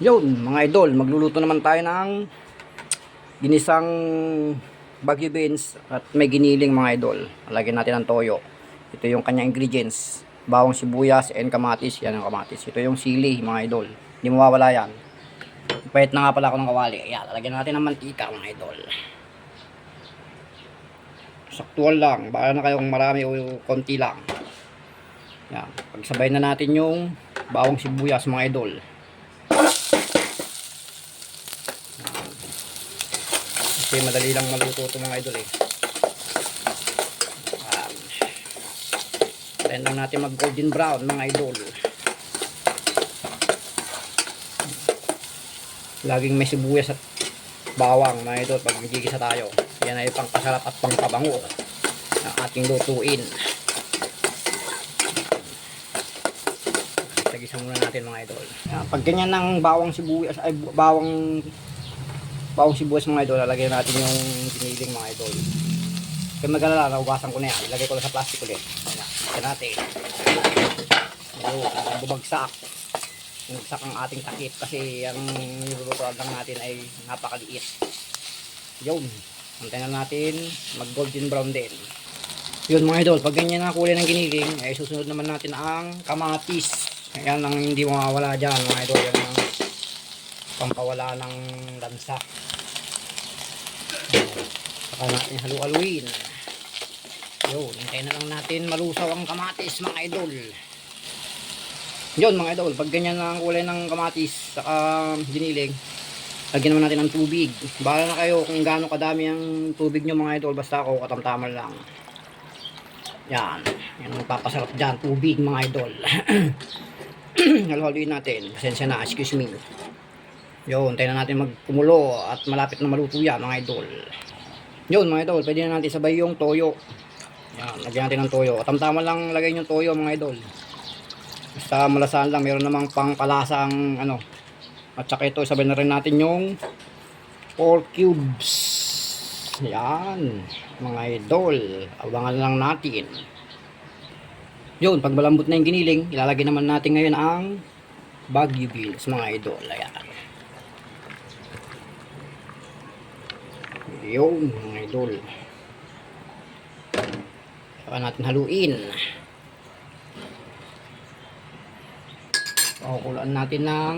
Yun, mga idol, magluluto naman tayo ng ginisang Baguio beans at may giniling mga idol. Lagyan natin ng toyo. Ito yung kanyang ingredients. Bawang sibuyas and kamatis. Yan ang kamatis. Ito yung sili mga idol. Hindi mawawala yan. Pahit na nga pala ako ng kawali. Ayan, lagyan natin ng mantika mga idol. Saktual lang. Baka na kayong marami o konti lang. Yan. Pagsabay na natin yung bawang sibuyas mga idol. Kasi madali lang maluto ito mga idol eh. Tayo lang natin mag golden brown mga idol. Laging may sibuyas at bawang mga idol pag nagigisa tayo. Yan ay pangkasarap at pangpabango ng ating lutuin. Tagisa muna natin mga idol. Pag ganyan ng bawang sibuyas ay bawang sibuyas mga idol, lalagyan natin yung giniling mga idol. Kaya mag-alala, naugasan ko na yan. Ilagay ko lang sa plastic ulit. Ayan natin. Ayun, bumagsak. Bumagsak ang ating takip kasi ang nilulutuan lang natin ay napakaliit. Yun. Antayin na natin mag golden brown din. Yun mga idol, pag ganyan na kulay ng giniling, ay susunod naman natin ang kamatis. Ayan ang hindi mawawala dyan mga idol. Yan ang pampawala ng lansa. Saka natin halu-haluin. Yun, hintayin na lang natin malusaw ang kamatis mga idol. Yun mga idol, pag ganyan na ang kulay ng kamatis saka giniling, lagyan naman natin ng tubig. Bahala na kayo kung gaano kadami ang tubig nyo mga idol, basta ako katamtaman lang. Yan, yan ang papasarap dyan, tubig mga idol. Halu-haluin natin, pasensya na, excuse me. Yun, tayo na natin magkumulo at malapit na maluto yan mga idol. Yun mga idol, pwede na natin sabay yung toyo. Yan, lagyan natin ng toyo. Tamtama lang lagay yung toyo mga idol. Basta malasahan lang, meron namang pangpalasa ang ano. At saka ito, sabay na rin natin yung 4 cubes. Yan, mga idol. Abangan lang natin. Yun, pag malambot na yung giniling, ilalagay naman natin ngayon ang Baguio beans mga idol. Ayan. Yun mga idol. Saka natin haluin. Pakukulaan natin ng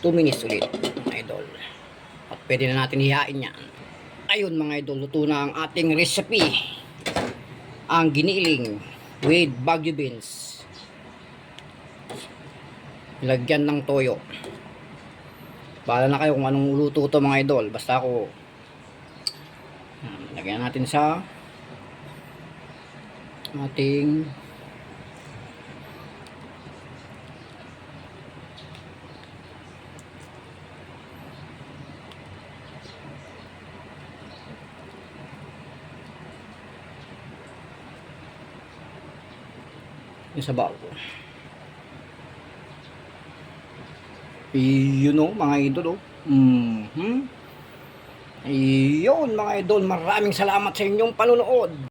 2 minutes ulit mga idol. At pwede na natin hihain yan. Ayun mga idol, luto na ang ating recipe. Ang giniling with Baguio beans. Lagyan ng toyo. Bahala na kayo kung anong luto to mga idol. Basta ako lagyan natin sa ating yung sabaw. Yun o mga idol o. Ayun mga idol, maraming salamat sa inyong panonood.